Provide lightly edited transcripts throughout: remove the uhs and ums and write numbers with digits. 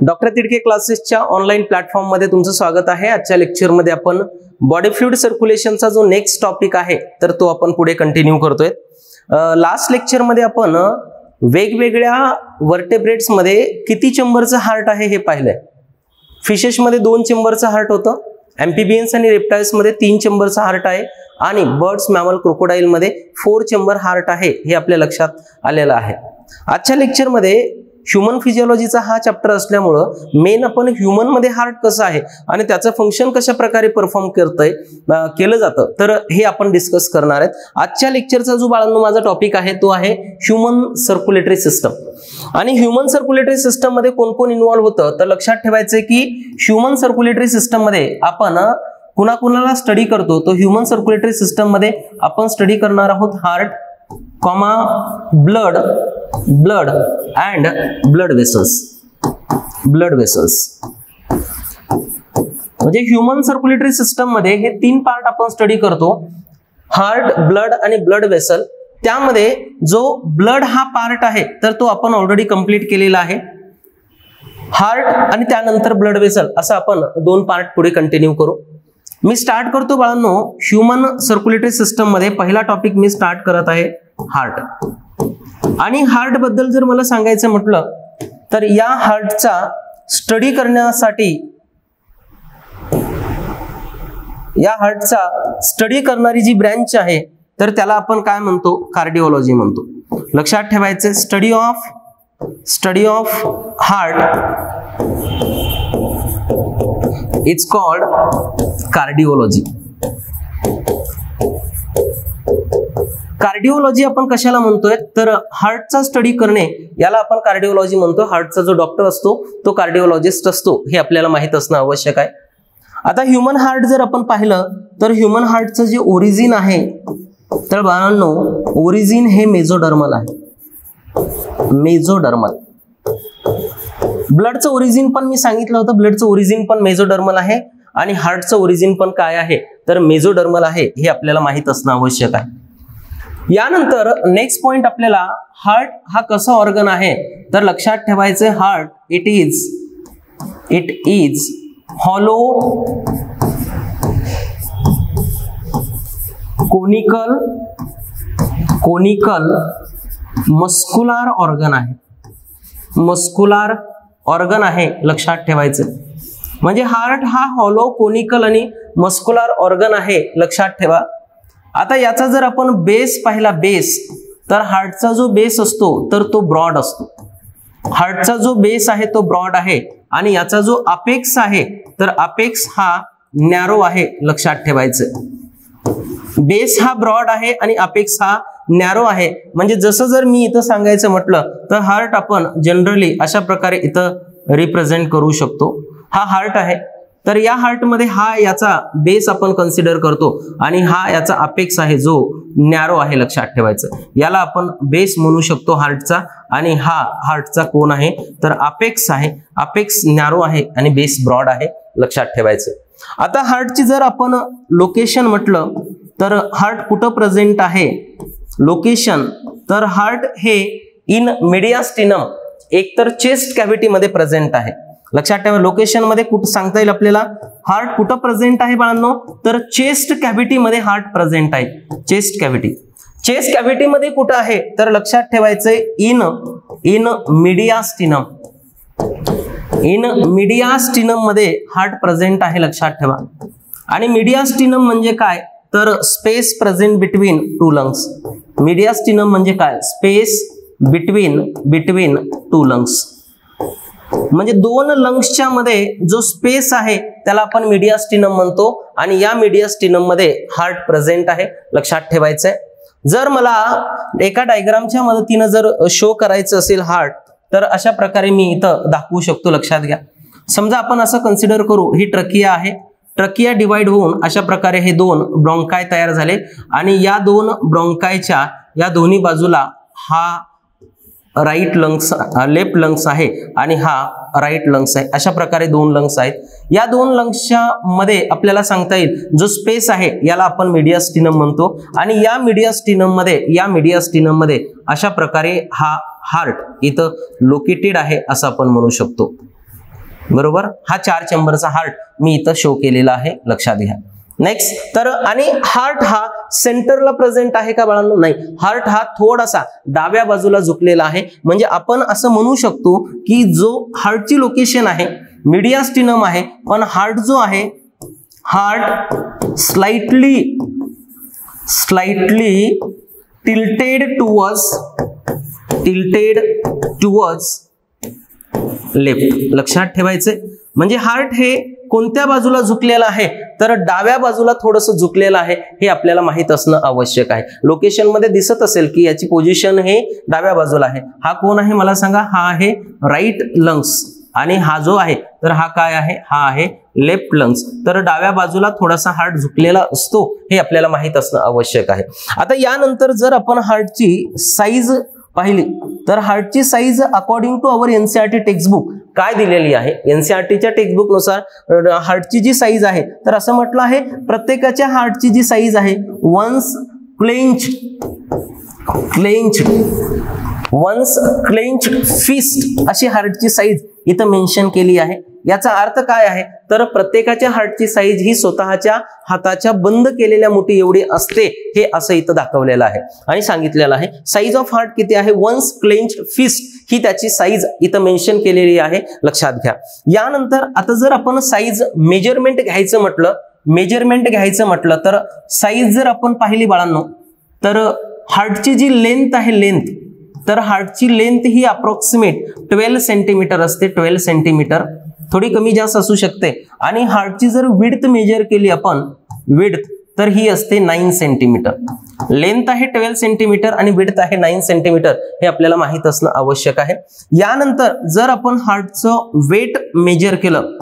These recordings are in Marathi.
डॉक्टर तिडके क्लासेसच्या ऑनलाईन प्लॅटफॉर्म मध्ये तुमचं स्वागत आहे। आजच्या लेक्चर मध्ये आपण बॉडी फ्लुइड सर्क्युलेशनचा जो नेक्स्ट टॉपिक आहे तर तो आपण पुढे कंटिन्यू करतोय। लास्ट लेक्चर मध्ये आपण वेगवेगळ्या वर्टेब्रेट्स मध्ये किती चेंबरचं हार्ट आहे हे पाहिलंय। फिशेस मध्ये 2 चेंबरचं हार्ट होतं, एम्फिबियन्स आणि रेप्टाइल्स मध्ये 3 चेंबरचं हार्ट आहे आणि बर्ड्स, मॅमल, क्रोकोडाइल मध्ये 4 चेंबर हार्ट आहे हे आपल्या लक्षात आलेलं आहे। आजच्या लेक्चर मध्ये ह्यूमन फिजियोलॉजीचा हा चॅप्टर असल्यामुळे मेन आपण ह्यूमन मध्ये हार्ट कसं आहे आणि त्याचं फंक्शन कशा प्रकारे परफॉर्म केलं जातं तर हे आपण डिस्कस करणार आहेत। आजच्या लेक्चरचा जो बाळांनो माझा टॉपिक आहे तो आहे ह्यूमन सर्क्युलेटरी सिस्टम। आणि ह्यूमन सर्क्युलेटरी सिस्टम मध्ये कोण कोण इन्व्हॉल्व होतं तर लक्षात ठेवायचं की ह्यूमन सर्क्युलेटरी सिस्टम मध्ये आपण कुणाकुणाला स्टडी करतो तो ह्यूमन सर्क्युलेटरी सिस्टम मध्ये आपण स्टडी करणार आहोत heart, blood and blood vessels. म्हणजे ह्यूमन सर्क्युलेटरी सिस्टम मध्ये हे 3 पार्ट आपण स्टडी करतो, हार्ट, ब्लड आणि ब्लड वेसल। त्यामध्ये जो ब्लड हा पार्ट आहे तर तो आपण ऑलरेडी कंप्लीट केलेला आहे। हार्ट आणि त्यानंतर ब्लड वेसल असं आपण 2 पार्ट पुढे कंटिन्यू करू। मी स्टार्ट करतो बाळांनो ह्यूमन सर्क्युलेटरी सिस्टम मध्ये पहिला टॉपिक मी स्टार्ट करत आहे हार्ट। आणि हार्ट बद्दल जर मला सांगायचं म्हटलं तर या हार्टचा स्टडी करण्यासाठी या हार्टचा स्टडी करणारी जी ब्रँच आहे तर त्याला आपण काय म्हणतो, कार्डिओलॉजी म्हणतो। लक्षात ठेवायचे study of heart it's called cardiology. Cardiology आपण कशाला म्हणतोय तर हार्टचा स्टडी करणे याला आपण कार्डिओलॉजी म्हणतो। हार्टचा जो डॉक्टर असतो तो कार्डिओलॉजिस्ट असतो हे आपल्याला माहित असणं आवश्यक आहे। आता ह्यूमन हार्ट जर आपण पाहिलं तर ह्यूमन हार्टचं जे ओरिजिन आहे तर बाळांनो ओरिजिन हे मेझोडर्मल आहे, मेझोडर्मल। ब्लडचं ओरिजिन पण मी सांगितलं होतं, ब्लडचं ओरिजिन पण मेझोडर्मल आहे आणि हार्टचं ओरिजिन पण काय आहे तर मेझोडर्मल आहे हे आपल्याला माहित असणं आवश्यक आहे। यानंतर नेक्स्ट पॉइंट आपल्याला हार्ट हा कसा ऑर्गन आहे तर लक्षात ठेवायचे heart it is hollow conical muscular organ आहे, मस्कुलार ऑर्गन आहे लक्षात ठेवायचे। म्हणजे हार्ट हा हॉलो, कोनिकल आणि मस्कुलार ऑर्गन आहे लक्षात ठेवा। आता याचा जर आपण बेस पाहिला, बेस तर हार्टचा जो बेस असतो तर तो ब्रॉड असतो। हार्टचा जो बेस आहे तो ब्रॉड आहे आणि याचा जो अपेक्स आहे तर अपेक्स हा नॅरो आहे लक्षात ठेवायचं। बेस हा ब्रॉड आहे आणि अपेक्स हा नॅरो आहे। म्हणजे जसं जर मी इथं सांगायचं म्हटलं तर हार्ट आपण जनरली अशा प्रकारे इथं रिप्रेझेंट करू शकतो। हा हार्ट आहे तर या हार्ट मध्ये हा याचा बेस आपण कन्सिडर करतो आणि हा याचा अपेक्स आहे जो नॅरो आहे लक्षात ठेवायचं। याला आपण बेस म्हणू शकतो हार्टचा आणि हा हार्टचा कोन आहे तर अपेक्स आहे, अपेक्स नॅरो आहे आणि बेस ब्रॉड आहे लक्षात ठेवायचं। आता हार्टची जर आपण लोकेशन म्हटलं तर हार्ट कुठं प्रेझेंट आहे, लोकेशन तर हार्ट हे इन मीडियास्टिनम एकतर चेस्ट कॅव्हिटी मध्ये प्रेझेंट आहे लक्षात ठेवा। लोकेशन मध्ये कुठं सांगता येईल आपल्याला हार्ट कुठं प्रेझेंट आहे बाळांनो तर चेस्ट कॅव्हिटी मध्ये हार्ट प्रेझेंट आहे। चेस्ट कॅव्हिटी मध्ये कुठं आहे तर लक्षात ठेवायचंय इन मीडियास्टिनम, इन मीडियास्टिनम मध्ये हार्ट प्रेझेंट आहे लक्षात ठेवा। आणि मीडियास्टिनम म्हणजे काय तर space present between 2 lungs. Mediastinum म्हणजे काय, स्पेस बिटवीन 2 लंग्स। म्हणजे 2 लंग्सच्या मध्ये जो स्पेस आहे त्याला आपण मीडियास्टिनम म्हणतो आणि या मीडियास्टिनम मध्ये हार्ट प्रेझेंट आहे लक्षात ठेवायचंय। जर मला एका डायग्रामच्या मदतीने जर शो करायचं असेल हार्ट तर अशा प्रकारे मी इथं दाखवू शकतो लक्षात घ्या। समजा आपण असं कन्सिडर करू ही ट्रकिया आहे, ट्रकिया डिवाइड होऊन अशा प्रकारे हे 2 ब्रॉन्काय तयार झाले आणि या 2 ब्रॉन्कायच्या या दोन्ही बाजूला हा राईट लंग्स, लेफ्ट लंग्स आहे आणि हा राईट लंग्स आहे। अशा प्रकारे 2 लंग्स आहेत। या 2 लंग्सच्या मध्ये आपल्याला सांगता येईल जो स्पेस आहे याला आपण मीडियास्टिनम म्हणतो आणि या मीडियास्टिनम मध्ये अशा प्रकारे हा हार्ट इथं लोकेटेड आहे असं आपण म्हणू शकतो। बरोबर, हा 4 चेंबरचा हार्ट मी इथं शो केलेला आहे, लक्षात घ्या. नेक्स्ट, तर आणि हार्ट हा सेंटरला प्रेझेंट आहे का बाळांनो? नाही, हार्ट हा थोडासा डाव्या बाजूला झुकलेला आहे. म्हणजे आपण असं म्हणू शकतो की जो हार्टची लोकेशन आहे मीडियास्टिनम आहे, पण हार्ट जो आहे, heart slightly tilted towards left. लक्षात ठेवायचे, म्हणजे हार्ट हे कोणत्या बाजूला झुकलेलं आहे, तर डाव्या बाजूला थोडंसं झुकलेलं आहे, हे आपल्याला माहित असणं आवश्यक आहे. लोकेशन मध्ये दिसत असेल की याची पोझिशन हे डाव्या बाजूला आहे. हा कोण आहे मला सांगा? हा आहे राईट लंग्स, आणि हा जो आहे तर हा काय आहे? हा आहे लेफ्ट लंग्स. तर डाव्या बाजूला थोडासा हार्ट झुकलेला असतो, हे आपल्याला माहित असणं आवश्यक आहे. आता यानंतर जर आपण हार्टची साईज पाहिली तर हार्टची size according to our NCERT textbook काय दिलेली आहे? एनसीईआरटीच्या टेक्स्टबुक नुसार हार्टची जी साईज आहे, तर असं म्हटलं आहे प्रत्येकाच्या हार्टची जी साईज आहे वन्स क्लेंच्ड फिस्ट अशी हार्टची साईज इथं मेन्शन केली आहे. याचा अर्थ काय आहे? तर प्रत्येकाच्या हार्टची साईज ही स्वतःच्या हाताच्या बंद केलेल्या मुठी एवढी असते, हे असं इथं दाखवलेलं आहे आणि सांगितलेलं आहे. साईज ऑफ हार्ट किती आहे? वन्स क्लेंच्ड फिस्ट ही त्याची साईज इथं मेन्शन केलेली आहे, लक्षात घ्या. यानंतर आता जर आपण साईज मेजरमेंट घ्यायचं म्हटलं तर साईज जर आपण पाहिली बाळांनो, तर हार्टची जी लेंथ आहे, तर हार्टची लेंथ ही अप्रॉक्सिमेट 12 सेंटीमीटर असते. 12 सेंटीमीटर, थोडी कमी जास्त असू शकते. आणि हार्टची जर विड्थ मेजर केली आपण, तर ही असते 9 सेंटीमीटर. लेंथ आहे 12 सेंटीमीटर आणि विड्थ आहे 9 सेंटीमीटर, हे आपल्याला माहित असणं आवश्यक आहे. यानंतर जर आपण हार्टचं वेट मेजर केलं,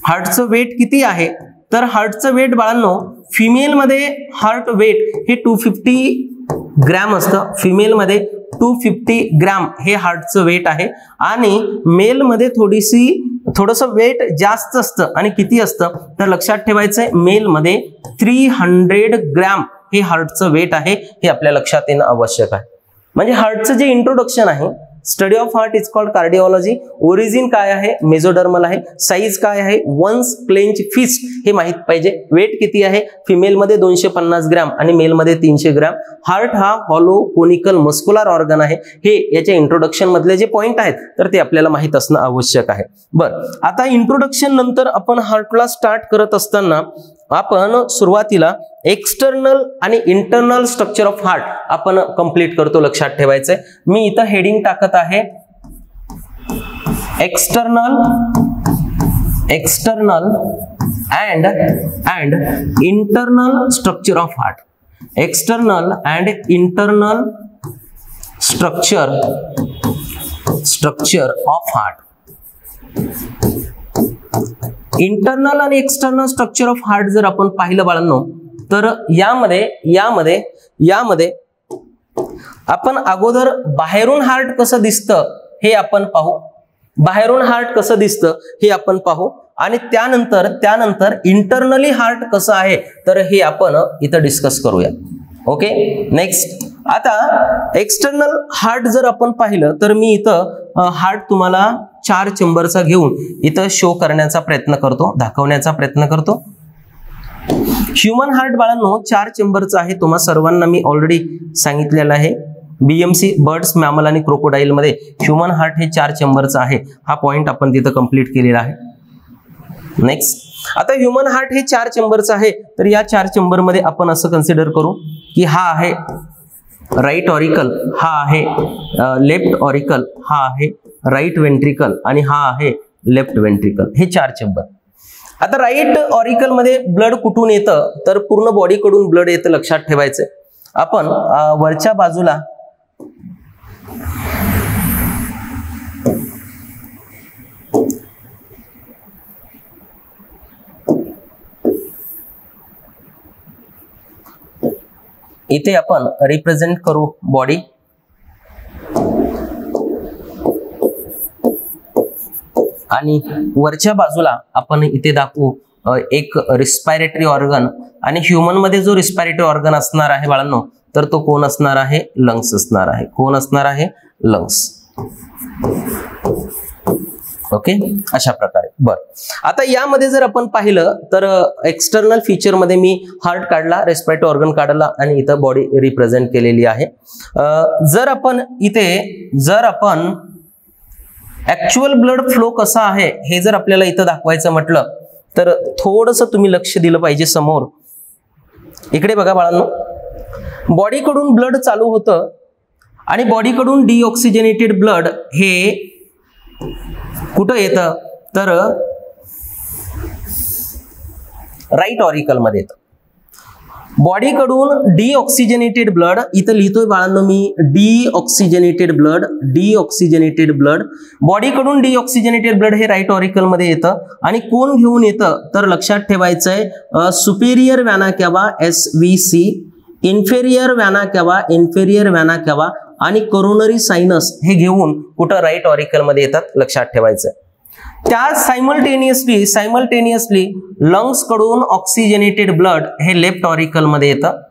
हार्टचं वेट किती आहे? तर हार्टचं वेट बाळांनो, फिमेलमध्ये हार्ट वेट हे 250 ग्रॅम असतं. फिमेलमध्ये 250 ग्रॅम हे हार्टचं वेट आहे, आणि मेलमध्ये थोडंसं वेट जास्त असतं. आणि किती असतं? तर लक्षात ठेवायचंय, मेलमध्ये 300 ग्रॅम हे हार्टचं वेट आहे, हे आपल्या लक्षात येणं आवश्यक आहे. म्हणजे हार्टचं जे इंट्रोडक्शन आहे, study of heart is called cardiology. Origin काय आहे? मेझोडर्मल आहे. साईज काय आहे? वन्स क्लेंच फिस्ट हे माहित पाहिजे. वेट किती आहे? फिमेलमध्ये 250 ग्रॅम आणि मेलमध्ये 300 ग्रॅम. हार्ट हा हॉलो कोनिकल मस्क्युलर ऑर्गन आहे. हे याच्या इंट्रोडक्शन मधले जे पॉइंट आहेत, तर ते आपल्याला माहित असणं आवश्यक आहे. बरं, आता इंट्रोडक्शन नंतर आपण हार्टला स्टार्ट करत असताना आपण सुरुवातीला एक्सटर्नल आणि इंटरनल स्ट्रक्चर ऑफ हार्ट आपण कंप्लीट करतो, लक्षात ठेवायचंय. मी इथं हेडिंग टाकत आहे external and internal structure of heart. External and internal structure of heart. Internal आणि एक्सटर्नल स्ट्रक्चर ऑफ हार्ट जर आपण पाहिलं बाळांनो, तर यामध्ये आपण अगोदर बाहेरून हार्ट कसं दिसतं हे आपण पाहू, आणि त्यानंतर इंटरनली हार्ट कसं आहे तर हे आपण इथं डिस्कस करूया. Okay, next. आता एक्सटर्नल हार्ट जर आपण पाहिलं तर मी इथं हार्ट तुम्हाला 4 चेंबरचा घेऊन इथं शो करण्याचा प्रयत्न करतो, दाखवण्याचा प्रयत्न करतो. ह्युमन हार्ट बाळांनो 4 चेंबरचा आहे. तुम्हा सर्वांना मी ऑलरेडी सांगितलेलं आहे. BMC बर्ड्स, मॅमल आणि क्रोकोडाईल मध्ये ह्युमन हार्ट हे 4 चेंबरचा आहे. हा पॉइंट आपण तिथं कंप्लीट केलेला आहे. नेक्स्ट, आता ह्युमन हार्ट हे 4 चेंबरचं आहे. तर या 4 चेंबर मध्ये आपण असं कन्सिडर करू की हा आहे राईट ऑरिकल, हा आहे लेफ्ट ऑरिकल, हा आहे राईट वेंट्रिकल आणि हा आहे लेफ्ट वेंट्रिकल. हे 4 चेंबर. आता राईट ऑरिकल मध्ये ब्लड कुठून येतं तर पूर्ण बॉडी कडून ब्लड येतं, लक्षात ठेवायचं. आपण वरच्या बाजूला इथे आपण रिप्रेझेंट करू बॉडी. आणि वरच्या बाजूला आपण इथे दाखवू एक रिस्पायरेटरी ऑर्गन. आणि ह्युमन मध्ये जो रिस्पायरेटरी ऑर्गन असणार आहे बाळांनो, तर तो कोण असणार आहे? लंग्स असणार आहे. कोण असणार आहे? लंग्स. ओके, अशा प्रकारे. बर, आता यामध्ये जर आपण पाहिलं तर एक्सटर्नल फीचर मध्ये मी हार्ट काढला, रेस्पिरेटरी ऑर्गन काढला आणि इथं बॉडी रिप्रेझेंट केलेली आहे. जर आपण ऍक्च्युअल ब्लड फ्लो कसा आहे हे जर आपल्याला इथं दाखवायचं म्हटलं तर थोडंसं तुम्ही लक्ष दिलं पाहिजे समोर. इकडे बघा बाळांनो, बॉडीकडून ब्लड चालू होतं आणि बॉडीकडून डिऑक्सिजनेटेड ब्लड हे कुठं येतं तर राईट ऑरिकल मध्ये येतं. बॉडीकडून डिऑक्सिजनेटेड ब्लड, इथं लिहितोय बाळांनो मी डिऑक्सिजनेटेड ब्लड, बॉडीकडून डिऑक्सिजनेटेड ब्लड हे राईट ऑरिकल मध्ये येतं आणि कोण घेऊन येतं तर लक्षात ठेवायचंय सुपेरियर व्हॅना कॅवा SVC, इन्फेरियर व्हॅना कॅवा आणि कोरोनरी सायनस हे घेऊन कुठं राईट ऑरिकल मध्ये येतात, लक्षात ठेवायचंय. त्या सायमल्टेनियसली लंग्स कडून ऑक्सिजनेटेड ब्लड हे लेफ्ट ऑरिकल मध्ये येतं.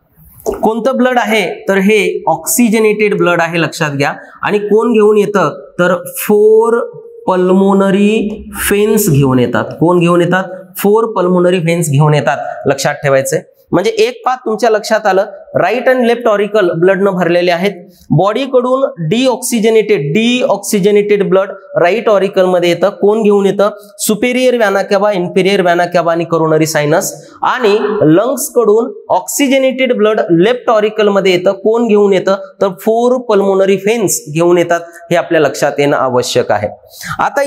कोणतं ब्लड आहे तर हे ऑक्सिजनेटेड ब्लड आहे, लक्षात घ्या. आणि कोण घेऊन येतं तर 4 पल्मोनरी फेन्स घेऊन येतात. कोण घेऊन येतात? 4 पल्मोनरी फेन्स घेऊन येतात, लक्षात ठेवायचंय. म्हणजे एक पाथ तुमच्या लक्षात आलं, राईट अँड लेफ्ट ऑरिकल ब्लडनं भरलेले आहेत. बॉडीकडून डिऑक्सिजनेटेड ब्लड राईट ऑरिकल मध्ये येतं. कोण घेऊन येतं? सुपेरियर व्हॅना कॅवा, इन्फेरियर व्हॅना कॅवा आणि कोरोनरी सायनस. आणि लंग्स कडून ऑक्सिजनेटेड ब्लड लेफ्ट ऑरिकल मध्ये येतं. कोण घेऊन येतं तर 4 पल्मोनरी फेन्स घेऊन येतात. हे आपल्या लक्षात येणं आवश्यक आहे. आता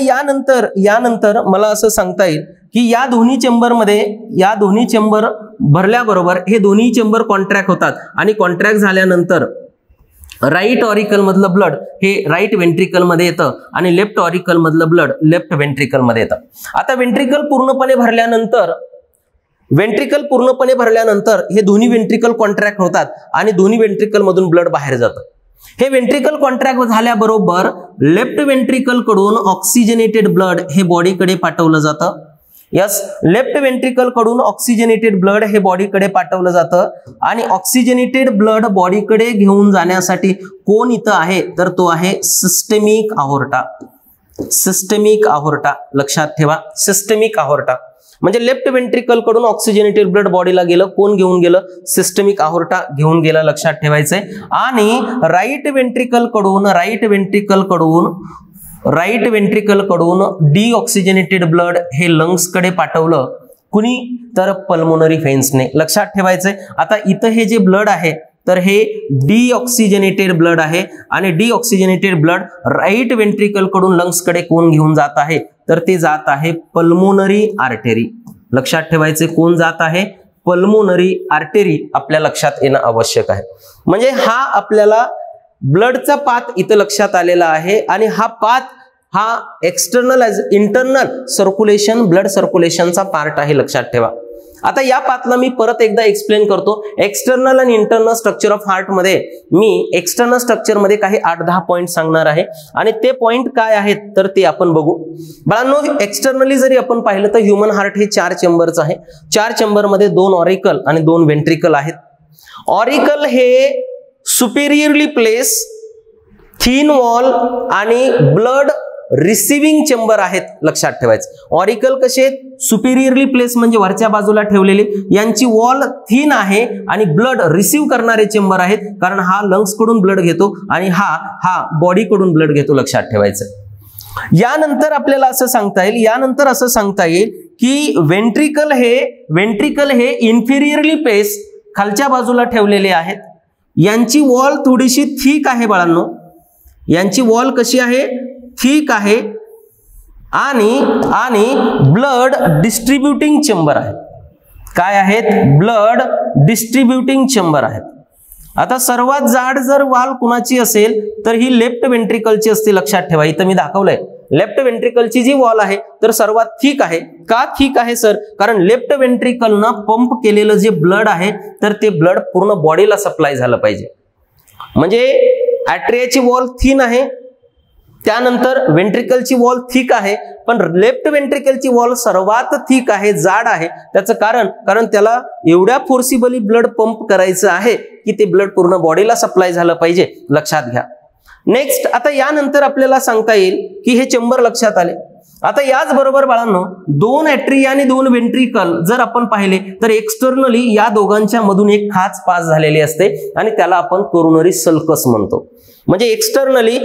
यानंतर मला असं सांगता येईल की या दोन्ही चेंबर भरल्याबरोबर हे दोन्ही चेंबर कॉन्ट्रॅक्ट होतात आणि कॉन्ट्रॅक्ट झाल्यानंतर राईट ऑरिकल मधलं ब्लड हे राईट वेंट्रिकल मध्ये येतं आणि लेफ्ट ऑरिकल मधलं ब्लड लेफ्ट वेंट्रिकल मध्ये येतं. आता वेंट्रिकल पूर्णपणे भरल्यानंतर हे दोन्ही वेंट्रिकल कॉन्ट्रॅक्ट होतात आणि दोन्ही वेंट्रिकल मधून ब्लड बाहेर जातं. हे वेंट्रिकल कॉन्ट्रॅक्ट झाल्याबरोबर लेफ्ट वेंट्रिकल कडून ऑक्सिजनेटेड ब्लड हे बॉडीकडे पाठवलं जातं. लेफ्ट वेंट्रिकल कडून ऑक्सिजनेटेड ब्लड हे बॉडीकडे पाठवलं जातं आणि ऑक्सिजनेटेड ब्लड बॉडीकडे घेऊन जाण्यासाठी कोण इथं आहे तर तो आहे सिस्टेमिक अहोर्टा. लक्षात ठेवा, सिस्टेमिक अहोर्टा म्हणजे लेफ्ट वेंट्रिकल कडून ऑक्सिजनेटेड ब्लड बॉडीला गेलं. कोण घेऊन गेलं? सिस्टेमिक अहोर्टा घेऊन गेला, लक्षात ठेवायचंय. आणि राईट वेंट्रिकल कडून डिऑक्सिजनेटेड ब्लड हे लंग्स कडे पाठवलं. कुणी? तर पल्मोनरी फेन्सने, लक्षात ठेवायचंय. आता इथं हे जे ब्लड आहे तर हे डिऑक्सिजनेटेड ब्लड आहे आणि डिऑक्सिजनेटेड ब्लड राईट वेंट्रिकल कडून लंग्स कडे कोण घेऊन जात आहे तर ते जात आहे पल्मोनरी आर्टरी. लक्षात ठेवायचे, कोण जात आहे? पल्मोनरी आर्टरी आपल्या लक्षात येणं आवश्यक आहे. म्हणजे हा आपल्याला ब्लडचा पाथ इथं लक्षात आलेला आहे आणि हा पाथ हा एक्सटर्नल इंटरनल सर्क्युलेशन, ब्लड सर्क्युलेशनचा पार्ट आहे, लक्षात ठेवा. आता या पाथला मी परत एकदा एक्सप्लेन करतो. एक्सटर्नल आणि इंटरनल स्ट्रक्चर ऑफ हार्ट मध्ये मी एक्सटर्नल स्ट्रक्चर मध्ये काही 8-10 पॉइंट सांगणार आहे आणि ते पॉइंट काय आहेत तर ते आपण बघू. बाळांनो, एक्सटर्नली जरी आपण पाहिलं तर ह्युमन हार्ट हे 4 चेंबरचं आहे. 4 चेंबर मध्ये 2 ऑरिकल आणि 2 वेंट्रिकल आहेत. ऑरिकल हे सुपेरियरली प्लेस, थिन वॉल आणि ब्लड रिसिव्हिंग चेंबर आहेत, लक्षात ठेवायचं. ऑरिकल कसे आहेत? सुपेरियरली प्लेस म्हणजे वरच्या बाजूला ठेवलेले, यांची वॉल थिन आहे आणि ब्लड रिसिव्ह करणारे चेंबर आहेत, कारण हा लंग्स कडून ब्लड घेतो आणि हा बॉडी कडून ब्लड घेतो, लक्षात ठेवायचं. यानंतर आपल्याला असं सांगता येईल की वेंट्रिकल हे इन्फेरियरली प्लेस खालच्या बाजूला ठेवलेले आहेत. यांची वॉल थोडीशी थिक आहे बाळांनो, यांची वॉल कशी आहे? थिक आहे आणि ब्लड डिस्ट्रीब्युटिंग चेंबर आहे. काय आहेत? ब्लड डिस्ट्रीब्युटिंग चेंबर आहेत. आता सर्वात जाड जर वॉल कुणाची असेल तर ही लेफ्ट वेंट्रिकलची असते, लक्षात ठेवा. इथं मी दाखवलंय लेफ्ट वेंट्रिकलची जी वॉल आहे तर सर्वात थिक आहे. का थिक आहे सर? कारण लेफ्ट वेंट्रिकलनं पंप केलेलं जे ब्लड आहे तर ते ब्लड पूर्ण बॉडीला सप्लाय झालं पाहिजे. म्हणजे आर्टरीची वॉल थिन आहे, त्यानंतर वेंट्रिकलची वॉल थिक आहे, पण लेफ्ट वेंट्रिकलची वॉल सर्वात थिक आहे, जाड आहे. त्याचं कारण त्याला एवढ्या फोर्सिबली ब्लड पंप करायचं आहे की ते ब्लड पूर्ण बॉडीला सप्लाय झालं पाहिजे, लक्षात घ्या. नेक्स्ट, आता यानंतर आपल्याला सांगता येईल की हे चेंबर लक्षात आले. आता याच बरोबर बाळांनो, दोन ॲट्रिया आणि दोन वेंट्रिकल जर आपण पाहिले तर एक्सटर्नली या दोघांच्या मधून एक खाच पास झालेली असते आणि त्याला आपण कोरोनरी सल्कस म्हणतो. म्हणजे externally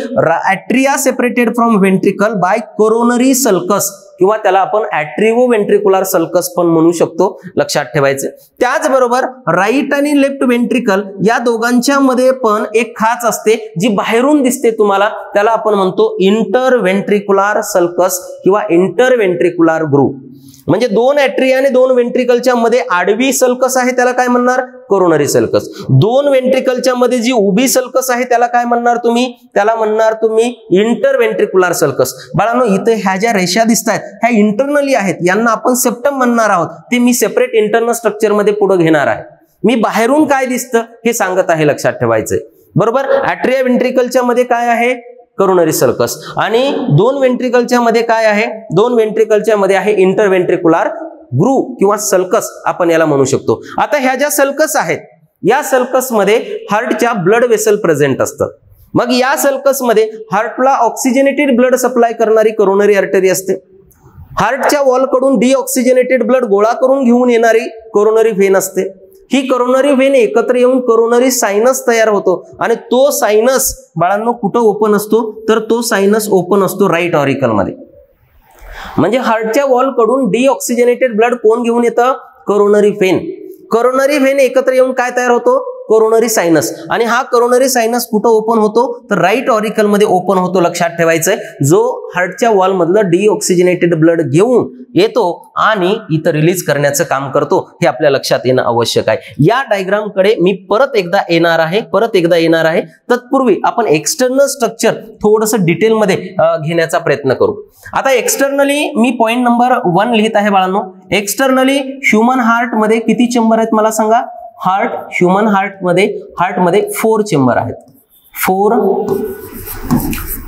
atria separated from ventricle by coronary sulcus किंवा त्याला आपण ॲट्रिओ वेंट्रिकुलर सल्कस पण म्हणू शकतो, लक्षात ठेवायचं. त्याचबरोबर राईट आणि लेफ्ट वेंट्रिकल या दोघांच्या मध्ये पण एक खाच असते जी बाहेरून दिसते तुम्हाला, त्याला आपण म्हणतो इंटर वेंट्रिकुलर सल्कस किंवा इंटर वेंट्रिकुलर ग्रुप. म्हणजे दोन ॲट्रिया आणि दोन वेंट्रिकलच्या मध्ये आडवी सल्कस आहे त्याला काय म्हणणार, कोरोनरी सल्कस. दोन वेंट्रिकलच्या मध्ये जी उभी सल्कस आहे त्याला काय म्हणणार तुम्ही, त्याला म्हणणार तुम्ही इंटर वेंट्रिकुलर सल्कस. बाळांनो इथे ह्या ज्या रेषा दिसतात ह्या इंटरनली आहेत, यांना आपण सेप्टम म्हणणार आहोत. ते मी सेपरेट इंटरनल स्ट्रक्चर मध्ये पुढे घेणार आहे. मी बाहेरून काय दिसतं हे सांगत आहे, लक्षात ठेवायचंय. बरोबर, ॲट्रिया वेंट्रिकलच्या मध्ये काय आहे, कोरोनरी सल्कस. आणि दोन वेंट्रिकलच्या मध्ये काय आहे, दोन वेंट्रिकलच्या मध्ये आहे इंटर वेंट्रिकुलर ग्रुप किंवा सल्कस आपण याला म्हणू शकतो. आता ह्या ज्या सल्कस आहेत या सल्कस मध्ये हार्टच्या ब्लड वेसल प्रेझेंट असतात. मग या सल्कस मध्ये हार्टला ऑक्सिजनेटेड ब्लड सप्लाय करणारी कोरोनरी आर्टरी असते. हार्टच्या वॉल कडून डिऑक्सिजनेटेड ब्लड गोळा करून घेऊन येणारी कोरोनरी व्हेन असते. ही कोरोनरी व्हेन एकत्र येऊन कोरोनरी सायनस तयार होतो आणि तो सायनस बाळांनो कुठं ओपन असतो, तर तो सायनस ओपन असतो राईट ऑरिकल मध्ये. म्हणजे हार्टच्या वॉल कडून डिऑक्सिजनेटेड ब्लड कोण घेऊन येतं, कोरोनरी व्हेन. कोरोनरी व्हेन एकत्र येऊन काय तयार होतो, कोरोनरी सायनस. आणि हा कोरोनरी सायनस कुठं ओपन होतो, तर राईट ऑरिकल मध्ये ओपन होतो, लक्षात ठेवायचंय. जो हार्टच्या वॉल मधलं डिऑक्सिजनेटेड ब्लड घेऊन येतो आणि इथं रिलीज करण्याचं काम करतो, हे आपल्या लक्षात येणं आवश्यक आहे. या डायग्राम कडे मी परत एकदा येणार आहे. तत्पूर्वी आपण एक्सटर्नल स्ट्रक्चर थोडंसं डिटेल मध्ये घेण्याचा प्रयत्न करू. आता एक्सटर्नली मी पॉइंट नंबर 1 लिहित आहे बाळांनो. एक्सटर्नली ह्युमन हार्ट मध्ये किती चेंबर आहेत मला सांगा. ह्युमन हार्ट मध्ये 4 चेंबर आहेत. 4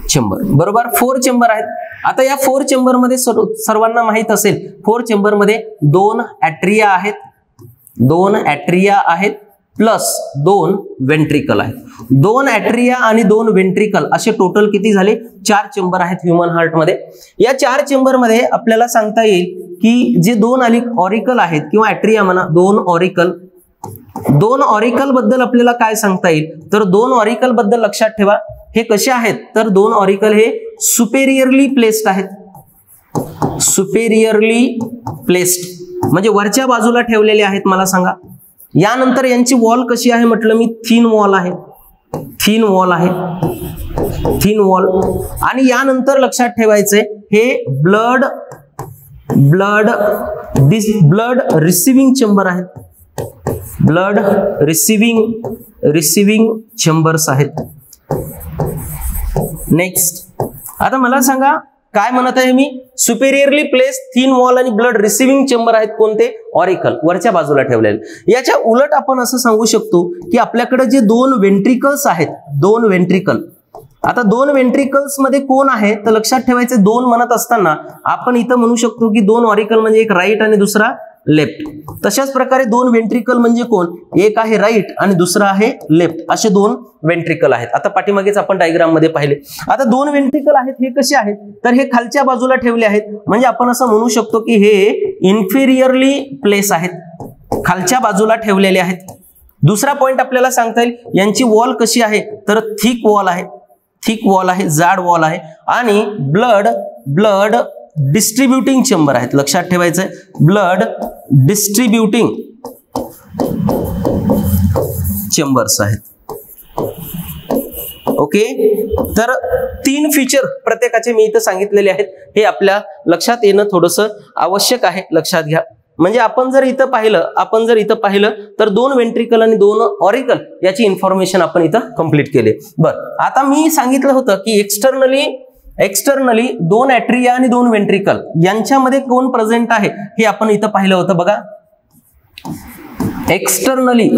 चेंबर, बरोबर, 4 चेंबर आहेत. आता या 4 चेंबर मध्ये सर्वांना माहित असेल 4 चेंबर मध्ये 2 ॲट्रिया आहेत प्लस 2 वेंट्रिकल आहेत. 2 ॲट्रिया आणि 2 वेंट्रिकल असे टोटल किती झाले, 4 चेंबर आहेत ह्युमन हार्ट मध्ये. या 4 चेंबर मध्ये आपल्याला सांगता येईल की जे 2 ऑरिकल आहेत किंवा ॲट्रिया म्हणा, 2 ऑरिकल बद्दल आपल्याला काय सांगता येईल, तर 2 ऑरिकल बद्दल लक्षात ठेवा हे कसे आहेत, तर 2 ऑरिकल हे सुपेरियरली प्लेस्ड आहेत. सुपेरियरली प्लेस्ड म्हणजे वरच्या बाजूला ठेवलेले आहेत मला सांगा. यानंतर यांची वॉल कशी आहे म्हटलं मी, थिन वॉल आहे. आणि यानंतर लक्षात ठेवायचंय हे ब्लड रिसिव्हिंग चेंबर आहेत. ब्लड रिसिव्हिंग चेंबर्स आहेत. नेक्स्ट, आता मला सांगा काय म्हणत आहे मी, सुपेरियरली प्लेस थिन वॉल आणि ब्लड रिसिव्हिंग चेंबर आहेत कोणते, ऑरिकल, वरच्या बाजूला ठेवलेले. याच्या उलट आपण असं सांगू शकतो की आपल्याकडे जे 2 वेंट्रिकल्स आहेत, 2 वेंट्रिकल. आता 2 वेंट्रिकल्स मध्ये कोण आहे, तर लक्षात ठेवायचे 2 म्हणत असताना आपण इथं म्हणू शकतो की 2 ऑरिकल म्हणजे एक राईट आणि दुसरा लेफ्ट. तशाच प्रकारे 2 वेंट्रिकल म्हणजे कोण, एक आहे राईट आणि दुसरा आहे लेफ्ट, असे 2 वेंट्रिकल आहेत. आता पाठीमागेच आपण डायग्राम मध्ये पाहिले. आता 2 वेंट्रिकल आहेत हे कसे आहेत, तर हे खालच्या बाजूला ठेवले आहेत. म्हणजे आपण असं म्हणू शकतो की हे इन्फेरियरली प्लेस आहेत, खालच्या बाजूला ठेवलेले आहेत. दुसरा पॉइंट आपल्याला सांगता येईल यांची वॉल कशी आहे, तर थिक वॉल आहे, जाड वॉल आहे. आणि ब्लड डिस्ट्रीब्युटिंग चेंबर आहेत, लक्षात ठेवायचंय, ब्लड डिस्ट्रीब्युटिंग चेंबर्स आहेत. ओके, तर 3 फीचर प्रत्येकाचे मी इथं सांगितलेले आहेत. हे आपल्या लक्षात येणं थोडंसं आवश्यक आहे, लक्षात घ्या. म्हणजे आपण जर इथं पाहिलं तर 2 वेंट्रिकल आणि 2 ऑरिकल याची इन्फॉर्मेशन आपण इथं कंप्लीट केले. बरं, आता मी सांगितलं होतं की एक्सटर्नली 2 ॲट्रिया आणि 2 वेंट्रिकल यांच्यामध्ये कोण प्रेझेंट आहे हे आपण इथं पाहिलं होतं. बघा, एक्सटर्नली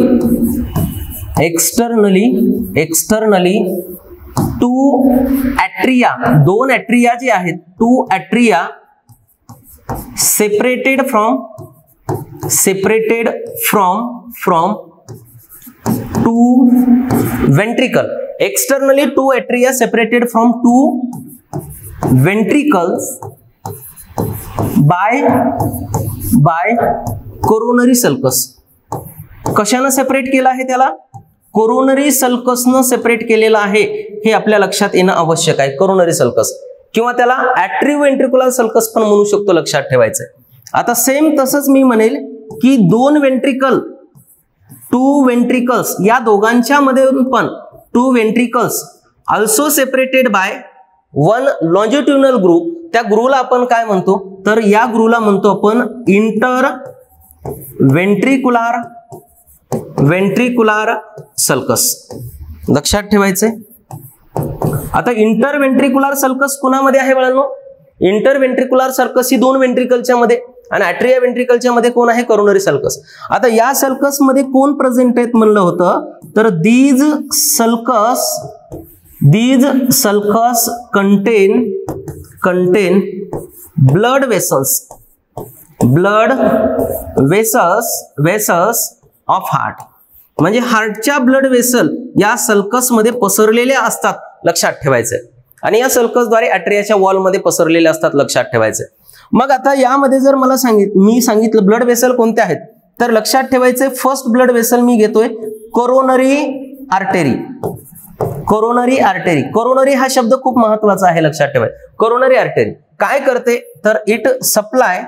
2 ॲट्रिया, 2 ॲट्रिया जे आहेत, 2 atria separated from 2 ventricle. Externally 2 atria separated from 2 ventricles by coronary sulcus. कशानं सेपरेट केलं आहे त्याला? कोरोनरी सल्कसनं सेपरेट केलेलं आहे, हे आपल्या लक्षात येणं आवश्यक आहे. कोरोनरी सल्कस किंवा त्याला ॲट्रिव्हेंट्रिक्युलर सल्कस पण म्हणू शकतो, लक्षात ठेवायचं. आता सेम तसंच मी म्हणेल की दोन वेंट्रिकल, टू वेंट्रिकल्स, या दोघांच्या मध्ये पण two ventricles also separated by one longitudinal group. त्या ग्रुपला आपण काय म्हणतो? तर या ग्रुपला म्हणतो आपण इंटर वेंट्रिक्युलर सल्कस. लक्षात ठेवायचंय. आता इंटर वेंट्रिक्युलर सल्कस कुणामध्ये आहे बाळांनो? इंटर वेंट्रिक्युलर सल्कस ही दोन वेंट्रिकलच्या मध्ये, आणि ॲट्रिया वेंट्रिकलच्या मध्ये कोण आहे? Coronary sulcus. आता या सल्कस मध्ये कोण प्रेझेंट आहेत म्हणलं होतं? तर these sulcus content blood vessels of heart. म्हणजे हार्टच्या ब्लड वेसल या सल्कस मध्ये पसरलेले असतात, लक्षात ठेवायचंय. आणि या सल्कसद्वारे ॲट्रियाच्या वॉल मध्ये पसरलेले असतात, लक्षात ठेवायचंय. मग आता यामध्ये जर मला मी सांगितलं ब्लड वेसल कोणते आहेत, तर लक्षात ठेवायचंय फर्स्ट ब्लड वेसल मी घेतोय कोरोनरी आर्टरी. कोरोनरी हा शब्द खूप महत्वाचा आहे, लक्षात ठेवाय. कोरोनरी आर्टरी काय करते? तर इट सप्लाय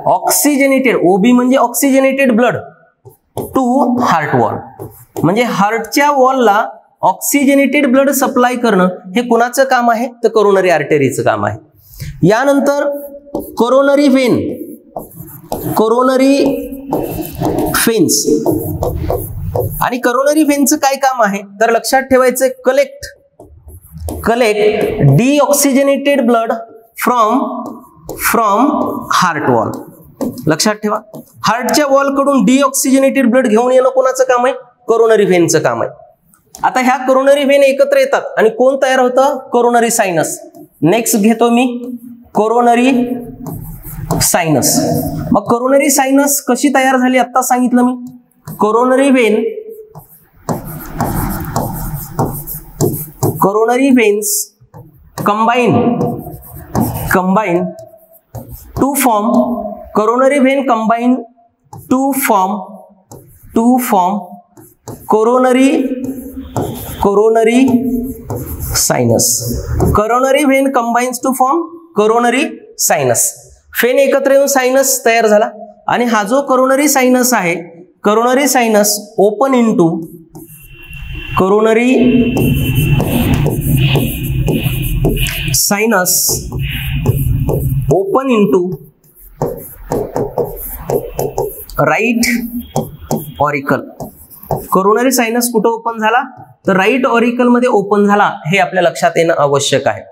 ऑक्सिजनेटेड, ओबी म्हणजे oxygenated blood to heart wall. म्हणजे हार्टच्या वॉलला ऑक्सिजनेटेड ब्लड सप्लाय करणं हे कुणाचं काम आहे? तर कोरोनरी आर्टरीचं काम आहे. यानंतर कोरोनरी वेन्स, आणि कोरोनरी वेन्सचं काय काम आहे? तर लक्षात ठेवायचं collect deoxygenated blood from heart wall. लक्षात ठेवा, हार्टच्या वॉल कडून डीऑक्सिजनेटेड ब्लड घेऊन येणं कोणाचं काम आहे? कोरोनरी वेनचं काम आहे. आता ह्या कोरोनरी वेन एकत्र येतात आणि कोण तयार होतं? Coronary sinus. नेक्स्ट घेतो मी कोरोनरी सायनस. मग कोरोनरी सायनस कशी तयार झाली आता सांगितलं मी. Coronary veins combine to form coronary vein combine to form coronary sinus. Coronary vein combines to form coronary sinus. फेन एकत्र येऊन सायनस तयार झाला. आणि हा जो कोरोनरी सायनस आहे, coronary sinus open into coronary sinus open into right auricle. Coronary sinus कुठं ओपन झाला? तर राईट ऑरिकल मध्ये ओपन झाला, हे आपल्या लक्षात येणं आवश्यक आहे.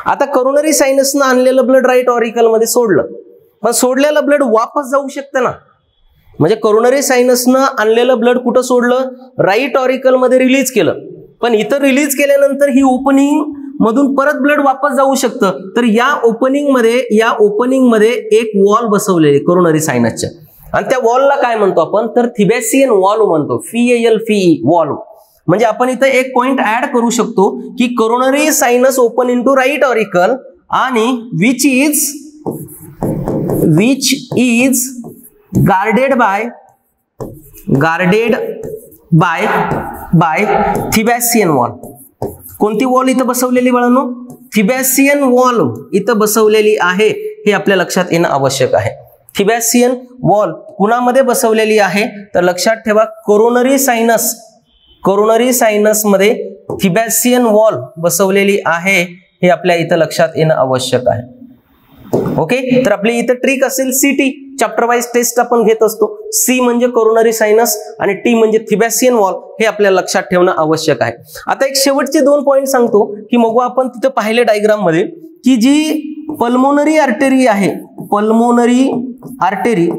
आता कोरोनरी सायनसनं आणलेलं ब्लड राईट ऑरिकल मध्ये सोडलं, पण सोडलेलं ब्लड वापस जाऊ शकतं ना. म्हणजे कोरोनरी सायनसनं आणलेलं ब्लड कुठं सोडलं? राईट ऑरिकल मध्ये रिलीज केलं. पण इथं रिलीज केल्यानंतर ही ओपनिंग मधून परत ब्लड वापस जाऊ शकतं. तर या ओपनिंग मध्ये एक वॉल बसवलेली कोरोनरी सायनसच्या, आणि त्या वॉलला काय म्हणतो आपण? तर थिबॅसियन वॉल्व म्हणतो. FEALVE valve. म्हणजे आपण इथं एक पॉइंट ऍड करू शकतो की coronary sinus open into right auricle आणि which is guarded by Thebesian valve. कोणती वॉल इथं बसवलेली बाळांनो? थिबॅसियन वॉल इथं बसवलेली आहे, हे आपल्या लक्षात येणं आवश्यक आहे. थिबॅसियन वॉल कुणामध्ये बसवलेली आहे? तर लक्षात ठेवा कोरोनरी सायनस मध्ये थिबॅसियन वॉल बसवलेली आहे, हे आपल्या इथं लक्षात येणं आवश्यक आहे. ओके, तर आपली इथं ट्रिक असेल CT. चॅप्टर वाईज टेस्ट आपण घेत असतो. C म्हणजे कोरोनरी सायनस आणि T म्हणजे थिबॅसियन वॉल, हे आपल्याला लक्षात ठेवणं आवश्यक आहे. आता एक शेवटचे 2 पॉइंट सांगतो की मग आपण तिथं पाहिले डायग्राम मध्ये की जी पल्मोनरी आर्टरी आहे, पल्मोनरी आर्टरी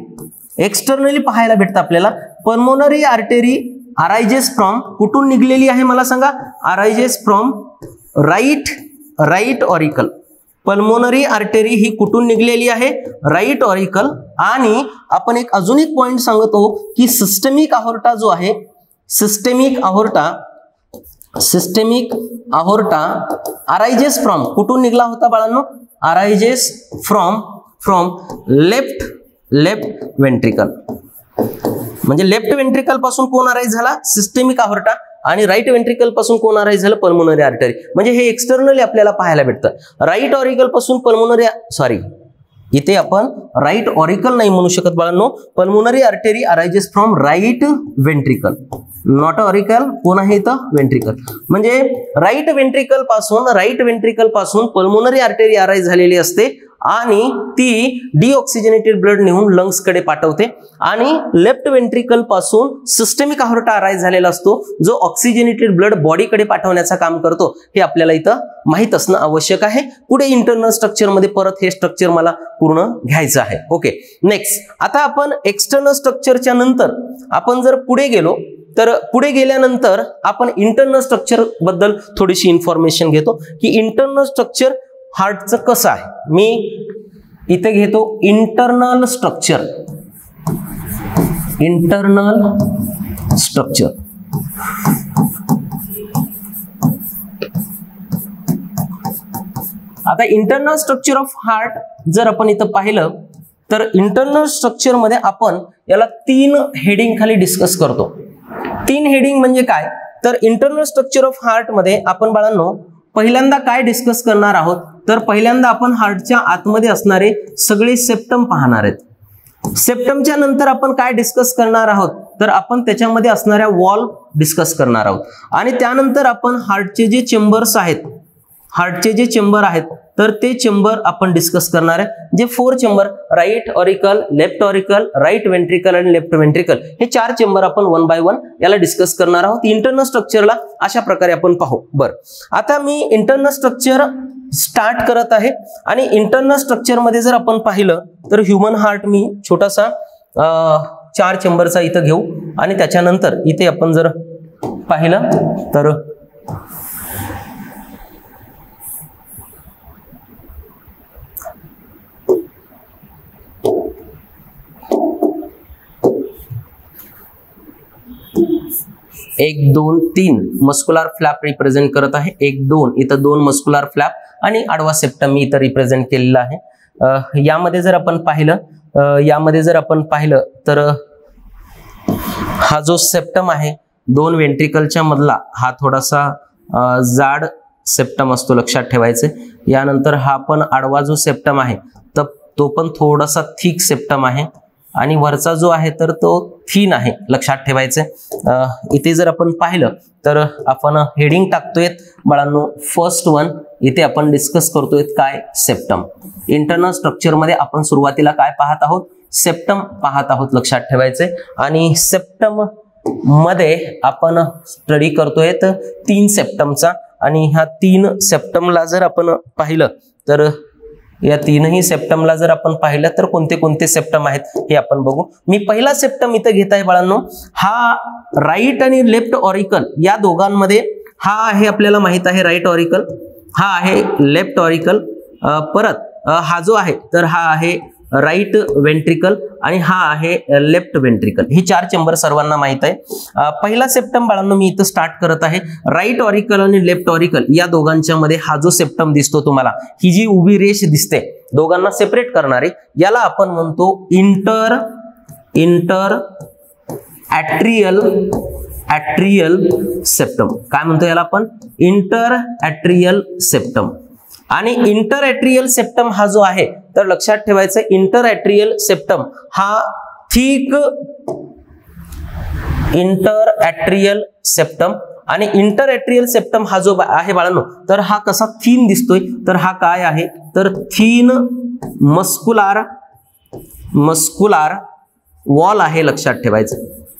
एक्सटर्नली पाहायला भेटतं आपल्याला. पल्मोनरी आर्टरी अरायजेस फ्रॉम, कुठून निघलेली आहे मला सांगा? Arises from right auricle. Pulmonary artery ही कुठून निघलेली आहे? Right auricle. आणि आपण एक अजून एक पॉइंट सांगतो की सिस्टेमिक अहोर्टा जो आहे, सिस्टेमिक अहोर्टा अरायजेस फ्रॉम, कुठून निघला होता बाळांनो? Arises from left ventricle. म्हणजे लेफ्ट वेंट्रिकल पासून कोण अराइज झाला, सिस्टेमिक आव्हर्टा, आणि राईट वेंट्रिकल पासून कोण अराइज झालं, पल्मोनरी आर्टरी. म्हणजे हे एक्सटर्नली आपल्याला पाहायला भेटतं. राईट ऑरिकल पासून इथे आपण राईट ऑरिकल नाही म्हणू शकत बाळांनो. Pulmonary artery arises from right ventricle, not auricle. कोण आहे इथं, वेंट्रिकल. म्हणजे राईट वेंट्रिकल पासून पल्मोनरी आर्टरी अराइज झालेली असते आणि ती डिऑक्सिजनेटेड ब्लड नेऊन लंग्स कडे पाठवते. आणि लेफ्ट वेंट्रिकल पासून सिस्टेमिक आव्हर्टा अराइज झालेला असतो, जो ऑक्सिजनेटेड ब्लड बॉडीकडे पाठवण्याचं काम करतो. हे आपल्याला इथं माहित असणं आवश्यक आहे. पुढे इंटरनल स्ट्रक्चर मध्ये परत हे स्ट्रक्चर मला पूर्ण घ्यायचं आहे. Okay, next. आता आपण एक्सटर्नल स्ट्रक्चरच्या नंतर आपण जर पुढे गेलो, तर पुढे गेल्यानंतर आपण इंटरनल स्ट्रक्चर बद्दल थोडीशी इन्फॉर्मेशन घेतो की इंटरनल स्ट्रक्चर हार्टचं कसं आहे. मी इथे घेतो इंटरनल स्ट्रक्चर. आता इंटरनल स्ट्रक्चर ऑफ हार्ट जर आपण इथं पाहिलं तर इंटरनल स्ट्रक्चर मध्ये आपण याला 3 हेडिंग खाली डिस्कस करतो. 3 हेडिंग म्हणजे काय, तर इंटरनल स्ट्रक्चर ऑफ हार्ट मध्ये आपण बाळांनो पहिल्यांदा काय डिस्कस करणार आहोत, तर पहिल्यांदा आपण हार्टच्या आतमध्ये असणारे सगळे सेप्टम पाहणार आहेत. सेप्टमच्या नंतर आपण काय डिस्कस करणार आहोत, तर आपण त्याच्यामध्ये असणाऱ्या वॉल डिस्कस करणार आहोत. आणि त्यानंतर आपण हार्टचे जे चेंबर्स आहेत, तर ते चेंबर आपण डिस्कस करणार आहे. जे 4 chamber, right auricle, left auricle, right ventricle आणि लेफ्ट वेंट्रिकल, हे 4 चेंबर आपण 1 बाय 1 याला डिस्कस करणार आहोत. इंटरनल स्ट्रक्चरला अशा प्रकारे आपण पाहू. बरं, आता मी इंटरनल स्ट्रक्चर स्टार्ट करत आहे. आणि इंटरनल स्ट्रक्चर मध्ये जर आपण पाहिलं तर ह्युमन हार्ट मी छोटासा 4 चेंबरचा इथं घेऊ. आणि त्याच्यानंतर इथे आपण जर पाहिलं तर एक 2 3 मस्कुलर फ्लॅप रिप्रेझेंट करत आहे. 1 2 इथं 2 मस्कुलर फ्लॅप आणि आडवा सेप्टम मी इथं रिप्रेझेंट केलेला आहे. यामध्ये जर आपण पाहिलं तर हा जो सेप्टम आहे 2 वेंट्रिकलच्या मधला हा थोडासा जाड सेप्टम असतो, लक्षात ठेवायचे. यानंतर हा पण आडवा जो सेप्टम आहे तर तो पण थोडासा थिक सेप्टम आहे. आणि वरचा जो आहे तर तो थिन आहे, लक्षात ठेवायचे. इथे जर आपण पाहिलं तर आपण हेडिंग टाकतोय बाळांनो फर्स्ट वन. इथे आपण डिस्कस करतोय काय, सेप्टम. इंटरनल स्ट्रक्चर मध्ये आपण सुरुवातीला काय पाहत आहोत, सेप्टम पाहत आहोत, लक्षात ठेवायचे. आणि सेप्टम मध्ये आपण स्टडी करतोय 3 सेप्टमचा. आणि ह्या 3 सेप्टमला जर आपण पाहिलं तर या 3ही सेप्टमला जर आपण पाहिलं तर कोणते कोणते सेप्टम आहेत हे आपण बघू. मी पहिला सेप्टम इथं घेत आहे बाळांनो. हा राईट आणि लेफ्ट ऑरिकल या दोघांमध्ये हा आहे, आपल्याला माहित आहे राईट ऑरिकल, हा आहे लेफ्ट ऑरिकल. परत हा जो आहे तर हा आहे राईट वेंट्रिकल आणि हा आहे लेफ्ट वेंट्रिकल. हे 4 चेंबर सर्वांना माहित आहे. पहिला सेप्टम बाळांनो मी इथं स्टार्ट करत आहे. राईट ऑरिकल आणि लेफ्ट ऑरिकल या दोघांच्या मध्ये हा जो सेप्टम दिसतो तुम्हाला, ही जी उभी रेष दिसते दोघांना सेपरेट करणारी, याला आपण म्हणतो इंटर ॲट्रियल सेप्टम. काय म्हणतो याला आपण, इंटर ॲट्रियल सेप्टम. आणि इंटर ॲट्रियल सेप्टम हा जो आहे तर लक्षात ठेवायचं, इंटर ॲट्रियल सेप्टम हा थिक इंटर ॲट्रियल सेप्टम. आणि इंटर ॲट्रियल सेप्टम हा जो आहे बाळांनो तर हा कसा थिन दिसतोय, तर हा काय आहे तर थिन मस्कुलार वॉल आहे, लक्षात ठेवायचं.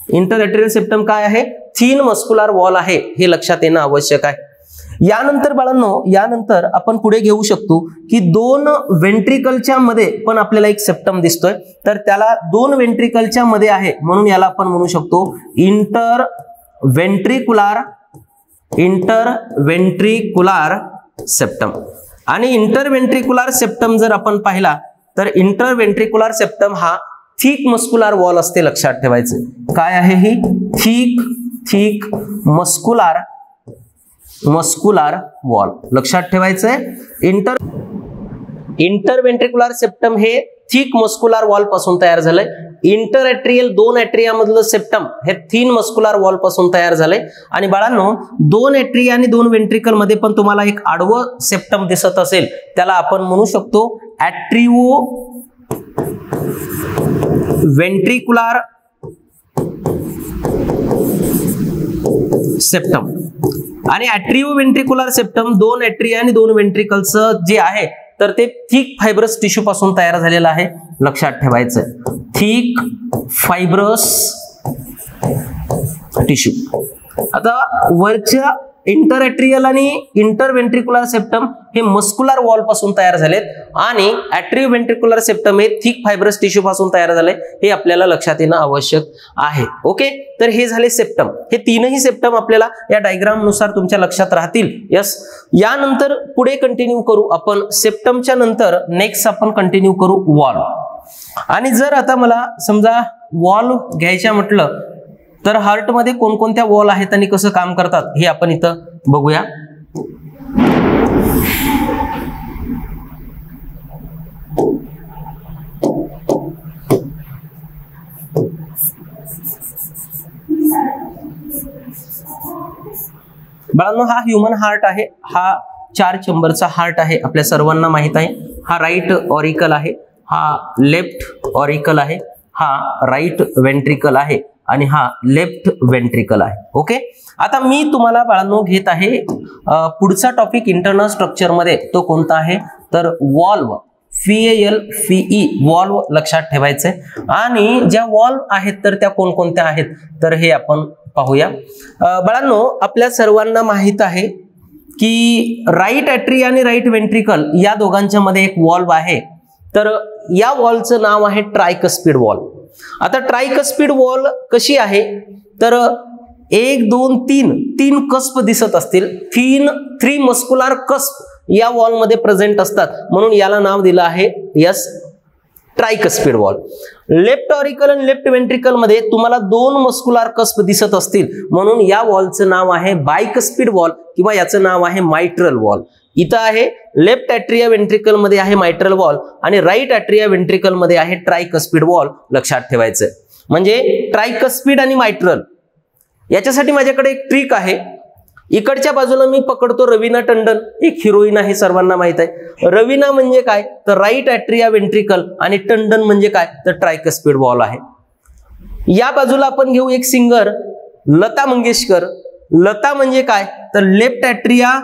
इंटर ॲट्रियल सेप्टम काय आहे, थिन मस्कुलार वॉल आहे, हे लक्षात येणं आवश्यक आहे. यानंतर बाळांनो, यानंतर आपण पुढे घेऊ शकतो की 2 वेंट्रिकलच्या मध्ये पण आपल्याला एक सेप्टम दिसतोय, तर त्याला 2 वेंट्रिकलच्या मध्ये आहे म्हणून याला आपण म्हणू शकतो इंटर वेंट्रिकुलार सेप्टम. आणि इंटर वेंट्रिकुलार सेप्टम जर आपण पाहिला तर इंटर वेंट्रिकुलार सेप्टम हा थिक मस्कुलार वॉल असते, लक्षात ठेवायचे. काय आहे ही, थिक मस्कुलार वॉल, लक्षात ठेवायचंय. इंटरव्हेंट्रिक्युलर सेप्टम हे थिक मस्क्युलर वॉल पासून तयार झालंय. इंटरएट्रियल 2 एट्रिया मधलं सेप्टम हे थिन मस्क्युलर वॉल पासून तयार झालंय. आणि बाळांनो 2 एट्रिया आणि 2 वेंट्रिकल मध्ये पण तुम्हाला एक आडवं सेप्टम दिसत असेल, त्याला आपण म्हणू शकतो ॲट्रिओ वेंट्रिक्युलर सेप्टम. आणि ॲट्रिओ वेंट्रिक्युलर सेप्टम 2 एट्रिया आणि 2 वेंट्रिकलचं जे आहे तर ते थिक फायब्रस टिश्यू पासून तयार झालेलं आहे. लक्षात ठेवायचं, थिक फायब्रस टिश्यू. आता वरच्या इंटरएट्रियल आणि इंटरव्हेंट्रिक्युलर सेप्टम हे मस्क्युलर वॉल पासून तयार झालेत आणि ॲट्रिओ वेंट्रिक्युलर सेप्टम हे थिक फायब्रस टिश्यू पासून तयार झाले. हे आपल्याला लक्षात येणं आवश्यक आहे. ओके, तर हे झाले सेप्टम. हे तीनही सेप्टम आपल्याला या डायग्राम नुसार तुमच्या लक्षात राहतील. यस, यानंतर पुढे कंटिन्यू करू आपण. सेप्टमच्या नंतर नेक्स्ट आपण कंटिन्यू करू वॉल. आणि जर आता मला समजा वॉल घ्यायच्या म्हटलं तर हार्ट मध्ये कोणकोणत्या वॉल आहेत आणि कसं काम करतात हे आपण इथं बघूया. बाळांनो हा ह्युमन हार्ट आहे. हा 4 चेंबरचा हार्ट आहे, आपल्या सर्वांना माहित आहे. हा राईट ऑरिकल आहे, हा लेफ्ट ऑरिकल आहे, हा राईट वेंट्रिकल आहे आणि हा लेफ्ट वेंट्रिकल आहे. ओके, आता मी तुम्हाला बाळांनो घेत आहे पुढचा टॉपिक इंटरनल स्ट्रक्चर मध्ये. तो कोणता आहे तर वॉल्व. VALVE वॉल्व लक्षात ठेवायचंय. आणि ज्या वॉल्व आहेत तर त्या कोणकोणत्या आहेत तर हे आपण पाहूया. बाळांनो आपल्या सर्वांना माहित आहे की राईट ॲट्रिया आणि राईट वेंट्रिकल या दोघांच्या मध्ये एक वॉल्व आहे. तर या वॉलचं नाव आहे ट्रायकस्पिड वॉल. आता ट्रायकस्पिड वॉल कशी आहे तर 1 2 3 कस्प दिसत असतील. 3 मस्क्युलर कस्प या वॉल मध्ये प्रेझेंट असतात, म्हणून याला नाव दिलं आहे यस ट्रायकस्पिड वॉल. लेफ्ट ऑरिकल आणि लेफ्ट वेंट्रिकल मध्ये तुम्हाला 2 मस्क्युलर कस्प दिसत असतील, म्हणून या वॉलचं नाव आहे बायकस्पिड वॉल किंवा याचं नाव आहे मायट्रल वॉल. इथं आहे लेफ्ट ॲट्रिया वेंट्रिकल मध्ये आहे मायट्रल वॉल आणि राईट ॲट्रिया वेंट्रिकल मध्ये आहे ट्रायकस्पिड वॉल. लक्षात ठेवायचं, म्हणजे ट्रायकस्पिड आणि मायट्रल. याच्यासाठी माझ्याकडे एक ट्रिक आहे. इकडच्या बाजूला मी पकडतो रवीना टंडन, एक हिरोईन आहे, सर्वांना माहित आहे. रवीना म्हणजे काय तर राईट ॲट्रिया वेंट्रिकल आणि टंडन म्हणजे काय तर ट्रायकस्पिड वॉल आहे. या बाजूला आपण घेऊ एक सिंगर लता मंगेशकर. लता म्हणजे काय तर लेफ्ट ॲट्रिया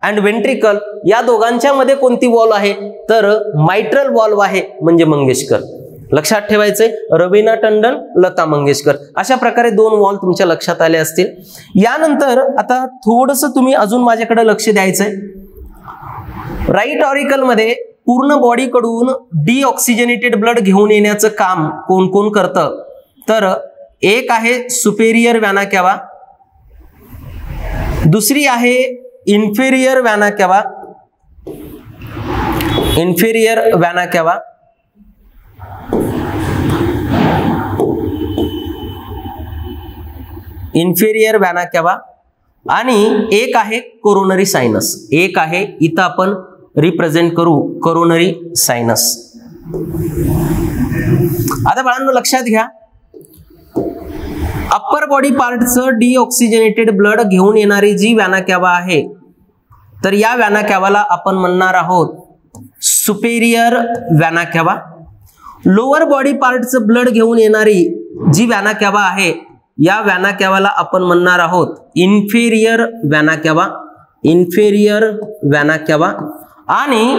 अँड वेंट्रिकल या दोघांच्या मध्ये कोणती वॉल आहे तर मायट्रल वॉल्व आहे, म्हणजे मंगेशकर. लक्षात ठेवायचंय, रवीना टंडन, लता मंगेशकर. अशा प्रकारे 2 वॉल तुमच्या लक्षात आले असतील. यानंतर आता थोडंसं तुम्ही अजून माझ्याकडे लक्ष द्यायचंय. राईट ऑरिकल मध्ये पूर्ण बॉडीकडून डिऑक्सिजनेटेड ब्लड घेऊन येण्याचं काम कोण कोण करतं तर एक आहे सुपेरियर व्हॅना कॅवा, दुसरी आहे इन्फेरियर व्हॅना कॅवा. इन्फेरियर व्हॅना कॅवा इन्फेरियर व्हॅना कॅवा आणि एक आहे कोरोनरी सायनस. एक आहे इथं आपण रिप्रेझेंट करू कोरोनरी सायनस. आता बाळांनो लक्षात घ्या, अप्पर बॉडी पार्टचं डिऑक्सिजनेटेड ब्लड घेऊन येणारी जी व्हॅना कॅवा आहे तर या व्हॅना कॅवाला आपण म्हणणार आहोत सुपेरियर व्हॅना कॅवा. लोअर बॉडी पार्टचं ब्लड घेऊन येणारी जी व्हॅना कॅवा आहे या व्हॅना कॅवाला आपण म्हणणार आहोत इन्फेरियर व्हॅना कॅवा. इन्फेरियर व्हॅना कॅवा. आणि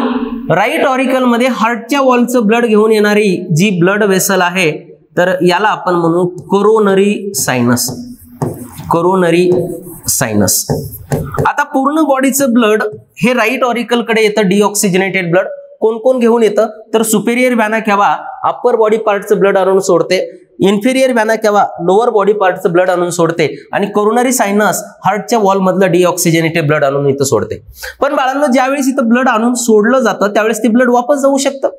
राईट ऑरिकल मध्ये हार्टच्या वॉलचं ब्लड घेऊन येणारी जी ब्लड वेसल आहे तर याला आपण म्हणू कोरोनरी सायनस. Coronary sinus. आता पूर्ण बॉडीचं ब्लड हे राईट ऑरिकल कडे येतं, डिऑक्सिजनेटेड ब्लड. कोण कोण घेऊन येतं तर सुपेरियर व्हॅना कॅवा अप्पर बॉडी पार्टचं ब्लड आणून सोडते, इन्फेरियर व्हॅना कॅवा लोअर बॉडी पार्टचं ब्लड आणून सोडते आणि कोरोनरी सायनस हार्टच्या वॉल मधलं डिऑक्सिजनेटेड ब्लड आणून इथं सोडते. पण बाळांनो ज्यावेळेस इथं ब्लड आणून सोडलं जातं त्यावेळेस ते ब्लड वापस जाऊ शकतं.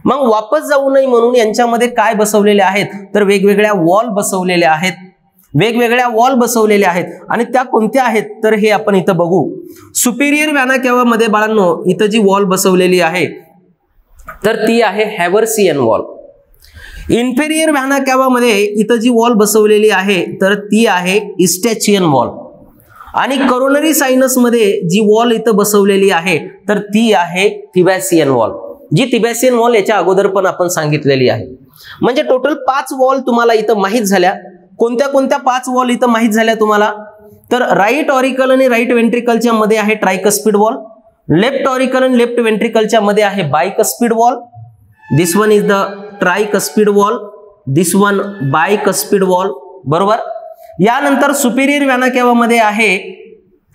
मग वापस जाऊ नये म्हणून यांच्यामध्ये काय बसवलेले आहेत तर वेगवेगळ्या वॉल बसवलेल्या आहेत. वेगवेगळ्या वॉल बसवलेल्या आहेत आणि त्या कोणत्या आहेत तर हे आपण इथं बघू. सुपेरियर व्हॅना कॅवा मध्ये बाळांनो इथं जी वॉल बसवलेली आहे तर ती आहे हॅव्हर्सियन वॉल. इन्फेरियर व्हॅना कॅवा मध्ये इथं जी वॉल बसवलेली आहे तर ती आहे इस्टॅचियन वॉल. आणि करोनरी सायनस मध्ये जी वॉल इथं बसवलेली आहे तर ती आहे थिबॅसियन वॉल. जी थिबॅसियन वॉल याच्या अगोदर पण आपण सांगितलेली आहे. म्हणजे टोटल 5 वॉल तुम्हाला इथं माहित झाल्या. कोणत्या कोणत्या 5 वॉल इथं माहित झाल्या तुम्हाला? तर राईट ऑरिकल आणि राईट वेंट्रिकलच्या मध्ये आहे ट्रायकस्पिड वॉल. लेफ्ट ऑरिकल आणि लेफ्ट वेंट्रिकलच्या मध्ये आहे bicuspid valve. This one is the tricuspid valve, this one bicuspid valve. बरोबर. यानंतर सुपेरियर व्हॅना कॅवा मध्ये आहे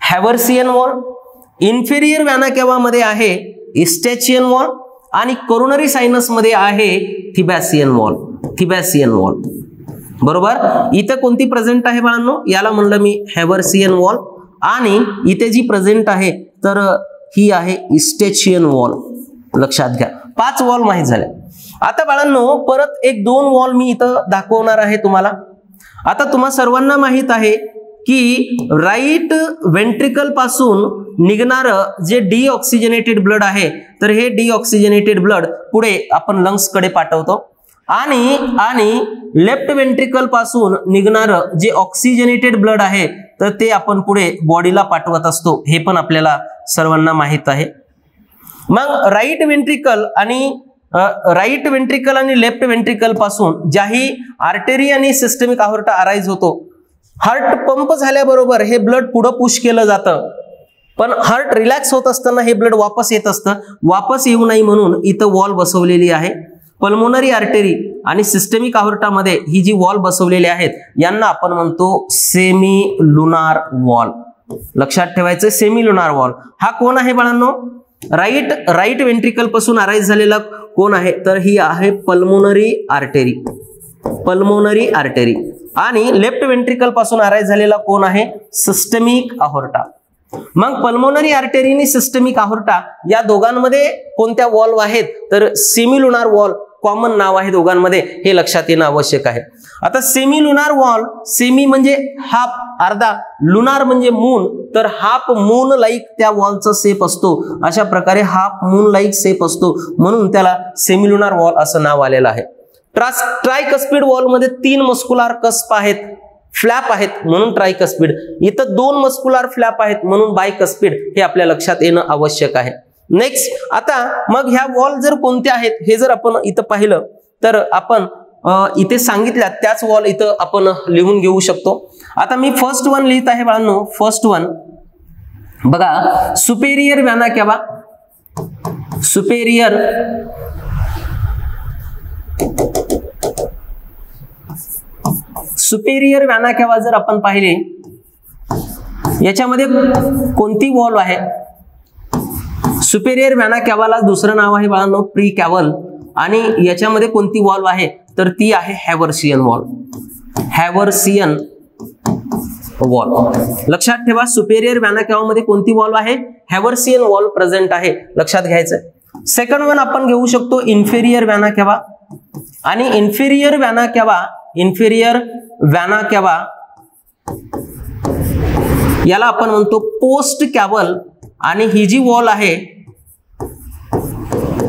हॅव्हर्सियन वॉल, इन्फेरियर व्हॅना कॅवा मध्ये आहे इस्टॅचियन वॉल आणि कोरोनरी सायनस मध्ये आहे थिबॅसियन वॉल. थिबॅसियन वॉल. बरोबर. इथे कोणती प्रेझेंट आहे बाळांनो? याला म्हणलं मी हॅव्हर्सियन वॉल. आणि इथे जी प्रेझेंट आहे तर ही आहे इस्टॅचियन वॉल. लक्षात घ्या. 5 वॉल माहित झाल्या. आता बाळांनो परत एक 2 वॉल मी इथं दाखवणार आहे तुम्हाला. आता तुम्हा सर्वांना माहित आहे की राईट वेंट्रिकल पासून निघणारं जे डीऑक्सिजनेटेड ब्लड आहे तर हे डीऑक्सिजनेटेड ब्लड पुढे आपण लंग्स कडे पाठवतो आणि लेफ्ट वेंट्रिकल पासून निघणारं जे ऑक्सिजनेटेड ब्लड आहे तर ते आपण पुढे बॉडीला पाठवत असतो. हे पण आपल्याला सर्वांना माहित आहे. मग राईट वेंट्रिकल आणि लेफ्ट वेंट्रिकल पासून ज्याही आर्टरी आणि सिस्टमिक अॉर्टा अराइज होतो, हार्ट पंप झाल्याबरोबर हे ब्लड पुढे पुश केलं जातं. पण हार्ट रिलॅक्स होत असताना हे ब्लड वापस येत असतं. वापस येऊ नये म्हणून इथं वॉल बसवलेली आहे. पल्मोनरी आर्टरी आणि सिस्टमिक अॉर्टा मध्ये ही जी वॉल बसवलेली आहेत यांना आपण म्हणतो सेमी लुनार वॉल. लक्षात ठेवायचं सेमी लुनार वॉल. हा कोण आहे बाळांनो? राईट वेंट्रिकल पासून अराइज झालेला कोण आहे तर ही आहे पल्मोनरी आर्टरी. Pulmonary artery. आणि लेफ्ट वेंट्रिकल पासून अराइज झालेला कोण आहे? सिस्टमिक अॉर्टा. मग पल्मोनरी आर्टरी आणि सिस्टमिक अॉर्टा या दोघांमध्ये कोणत्या वॉल आहेत तर सेमी लुनार वॉल कॉमन नाव आहे दोघांमध्ये. हे लक्षात येणं आवश्यक आहे. आता सेमी लुनार वॉल, सेमी म्हणजे हाफ, अर्धा, लुनार म्हणजे मून, तर हाफ मून लाईक त्या वॉलचा शेप असतो. अशा प्रकारे हाफ मून लाईक शेप असतो म्हणून त्याला सेमी लुनार वॉल असं नाव आलेलं आहे. ट्रायकस्पिड वॉल मध्ये 3 मस्कुलार कस्प आहेत, फ्लॅप आहेत म्हणून ट्रायकस्पिड. इथं 2 मस्कुलार फ्लॅप आहेत म्हणून बायकस्पिड. हे आपल्या लक्षात येणं आवश्यक आहे. नेक्स्ट. आता मग ह्या वॉल जर कोणत्या आहेत हे जर आपण इथं पाहिलं तर आपण इथे सांगितल्या त्याच वॉल इथं आपण लिहून घेऊ शकतो. आता मी फर्स्ट वन लिहित आहे बाळांनो. फर्स्ट वन बघा, सुपेरियर व्हॅना कॅवा. सुपेरियर व्हॅना कॅवा जर आपण पाहिले याच्यामध्ये कोणती वॉल आहे? सुपेरियर व्हॅना कॅवाला दुसरं नाव आहे बाळांनो प्री कॅव्हल. आणि याच्यामध्ये कोणती वॉल आहे तर ती आहे हॅव्हर्सियन वॉल. हॅव्हर्सियन वॉल. लक्षात ठेवा सुपेरियर व्हॅना कॅवा मध्ये कोणती वॉल आहे? हॅव्हर्सियन वॉल प्रेझेंट आहे. लक्षात घ्यायचं. सेकंड वन आपण घेऊ शकतो इन्फेरियर व्हॅना कॅवा. आणि इन्फेरियर व्हॅना कॅवा याला आपण म्हणतो पोस्ट कॅव्हल. आणि ही जी वॉल आहे,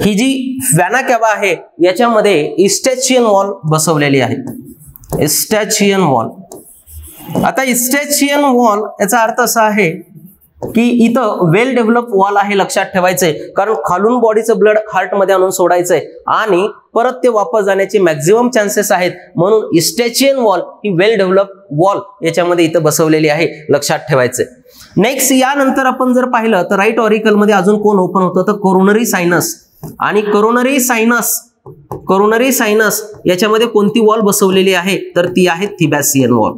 ही जी व्हॅना कॅवा आहे याच्यामध्ये इस्टॅचियन वॉल बसवलेली आहे. इस्टॅचियन वॉल. आता इस्टॅचियन वॉल याचा अर्थ असा आहे की इथं वेल डेव्हलप वॉल आहे. लक्षात ठेवायचंय कारण खालून बॉडीचं ब्लड हार्ट मध्ये आणून सोडायचंय आणि परत ते वापस जाण्याचे मॅक्झिमम चान्सेस आहेत म्हणून इस्टॅचियन वॉल ही वेल डेव्हलप वॉल याच्यामध्ये इथं बसवलेली आहे. लक्षात ठेवायचंय. नेक्स्ट. यानंतर आपण जर पाहिलं तर राईट ऑरिकल मध्ये अजून कोण ओपन होतं तर कोरोनरी सायनस. आणि कोरोनरी सायनस याच्यामध्ये कोणती वॉल बसवलेली आहे तर ती आहे थिबॅसियन वॉल.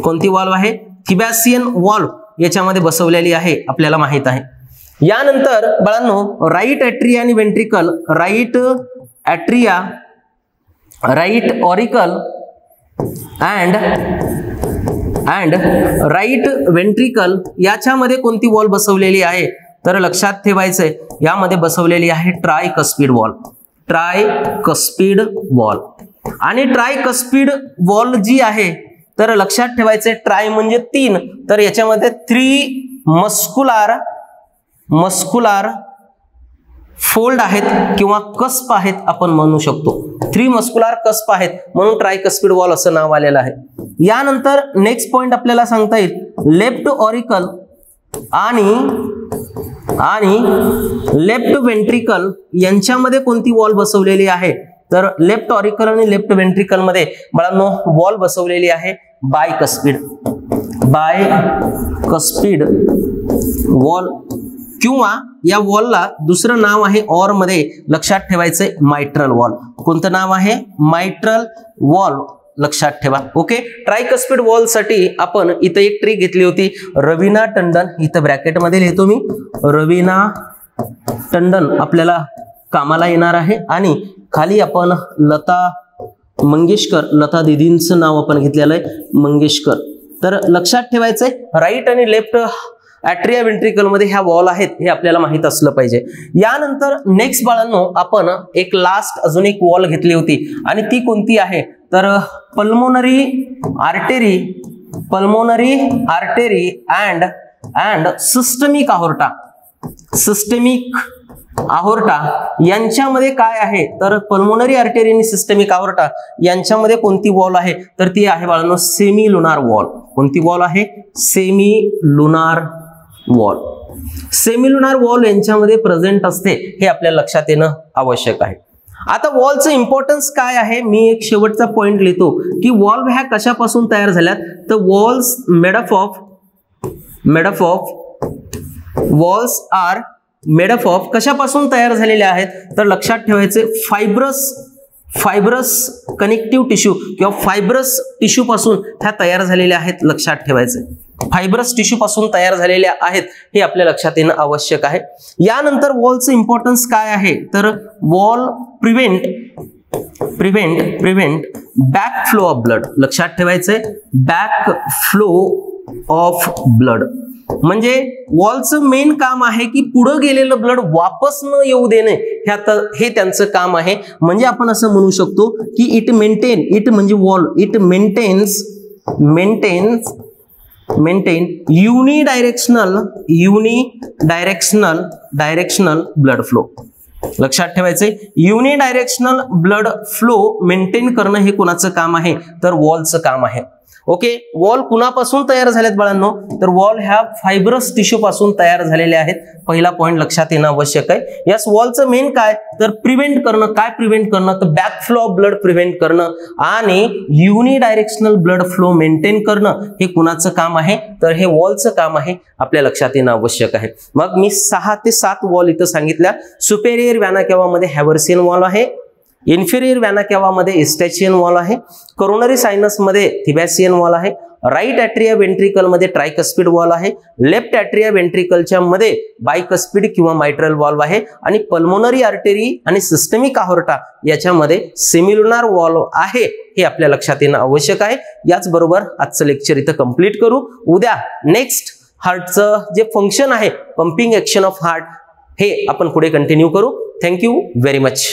कोणती वॉल आहे? थिबॅसियन वॉल याच्यामध्ये बसवलेली आहे आपल्याला माहित आहे. यानंतर बाळांनो राईट ॲट्रिया आणि ventricle, right atria, right auricle and right ventricle याच्यामध्ये कोणती वॉल बसवलेली आहे तर लक्षात ठेवायचंय यामध्ये बसवलेली आहे ट्रायकस्पिड वॉल. ट्रायकस्पिड वॉल. आणि ट्रायकस्पिड वॉल जी आहे तर लक्षात ठेवायचंय ट्राय म्हणजे 3, तर याच्यामध्ये 3 मस्कुलार फोल्ड आहेत किंवा कस्प आहेत आपण म्हणू शकतो. 3 मस्क्युलर कस्प आहेत म्हणून ट्रायकस्पिड वॉल असं नाव आलेलं आहे. यानंतर नेक्स्ट पॉइंट आपल्याला सांगता येईल लेफ्ट ऑरिकल आणि लेफ्ट वेंट्रिकल यांच्यामध्ये कोणती वॉल बसवलेली आहे, तर लेफ्ट ऑरिकल आणि लेफ्ट वेंट्रिकल मध्ये बाळांनो वॉल बसवलेली आहे बायकस्पिड वॉल, किंवा या वॉलला दुसरं नाव आहे ऑर मध्ये लक्षात ठेवायचंय मायट्रल वॉल. कोणतं नाव आहे? मायट्रल वॉल लक्षात ठेवा. ओके, ट्रायकस्पिड वॉल साठी आपण इथं एक ट्रिक घेतली होती. रवीना टंडन, इथं ब्रॅकेट मध्ये लिहितो मी, रवीना टंडन आपल्याला कामाला येणार आहे आणि खाली आपण लता मंगेशकर, लता दीदींचं नाव आपण घेतलेलं आहे मंगेशकर. तर लक्षात ठेवायचंय राईट आणि लेफ्ट ॲट्रिया वेंट्रिकल मध्ये ह्या वॉल आहेत हे आपल्याला माहित असलं पाहिजे. यानंतर नेक्स्ट बाळांनो आपण एक लास्ट अजून एक वॉल घेतली होती आणि ती कोणती आहे, तर पल्मोनरी आर्टेरी अँड सिस्टमिक आहोर्टा यांच्यामध्ये काय आहे, तर पल्मोनरी आर्टेरी आणि सिस्टमिक आहोर्टा यांच्यामध्ये कोणती वॉल आहे, तर ती आहे बाळांनो सेमी लुनार वॉल. कोणती वॉल आहे? Semi lunar wall. Semi lunar wall यांच्यामध्ये प्रेझेंट असते हे आपल्याला लक्षात येणं आवश्यक आहे. आता वॉलचं इम्पॉर्टन्स काय आहे, मी एक शेवटचा पॉइंट लिहितो की वॉल ह्या कशापासून तयार झाल्यात, तर वॉल्स मेड ऑफ कशापासून तयार झालेले आहेत, तर लक्षात ठेवायचे फायब्रस कनेक्टिव्ह टिश्यू किंवा फायब्रस टिश्यू पासून ह्या तयार झालेल्या आहेत. लक्षात ठेवायचे फायब्रस टिश्यू पासून तयार झालेल्या आहेत हे आपल्या लक्षात येणं आवश्यक आहे. यानंतर वॉलचं इम्पॉर्टन्स काय आहे, तर wall prevent back flow of blood. लक्षात ठेवायचंय बॅक फ्लो ऑफ ब्लड म्हणजे वॉलचं मेन काम आहे की पुढे गेलेलं ब्लड वापस न येऊ देणे हे त्यांचं काम आहे. म्हणजे आपण असं म्हणू शकतो की it maintain unidirectional blood flow. लक्षात ठेवायचे युनिडायरेक्शनल ब्लड फ्लो मेंटेन करणं हे कोणाचं काम आहे, तर वॉलचं काम आहे. ओके, वॉल कुणापासून तयार झालेत बाळांनो, तर वॉल ह्या फायब्रस टिश्यू पासून तयार झालेले आहेत. पहिला पॉइंट लक्षात येणं आवश्यक आहे. यास वॉलचं मेन काय, तर प्रिव्हेंट करणं. काय प्रिव्हेंट करणं, तर back flow of blood prevent करणं आणि युनिडायरेक्शनल ब्लड फ्लो मेंटेन करणं हे कुणाचं काम आहे, तर हे वॉलचं काम आहे. आपल्या लक्षात येणं आवश्यक आहे. मग मी 6 ते 7 वॉल इथं सांगितल्या. सुपेरियर व्हॅना केव्हा मध्ये हॅव्हर्सियन वॉल आहे, इन्फेरियर व्हॅना केव्हा मध्ये इस्टॅचियन वॉल आहे, कोरोनरी सायनस मध्ये थिबॅसियन वॉल आहे, राईट ॲट्रिया वेंट्रिकल मध्ये ट्रायकस्पिड वॉल आहे, लेफ्ट ॲट्रिया वेंट्रिकलच्या मध्ये बायकस्पिड किंवा मायट्रल वॉल्व आहे आणि पल्मोनरी आर्टरी आणि सिस्टमिक आहोर्टा याच्यामध्ये सेमिलुनार वॉल्व आहे. हे आपल्या लक्षात येणं आवश्यक आहे. याचबरोबर आजचं लेक्चर इथं कंप्लीट करू. उद्या नेक्स्ट हार्टचं जे फंक्शन आहे पंपिंग ऍक्शन ऑफ हार्ट हे आपण पुढे कंटिन्यू करू. Thank you very much.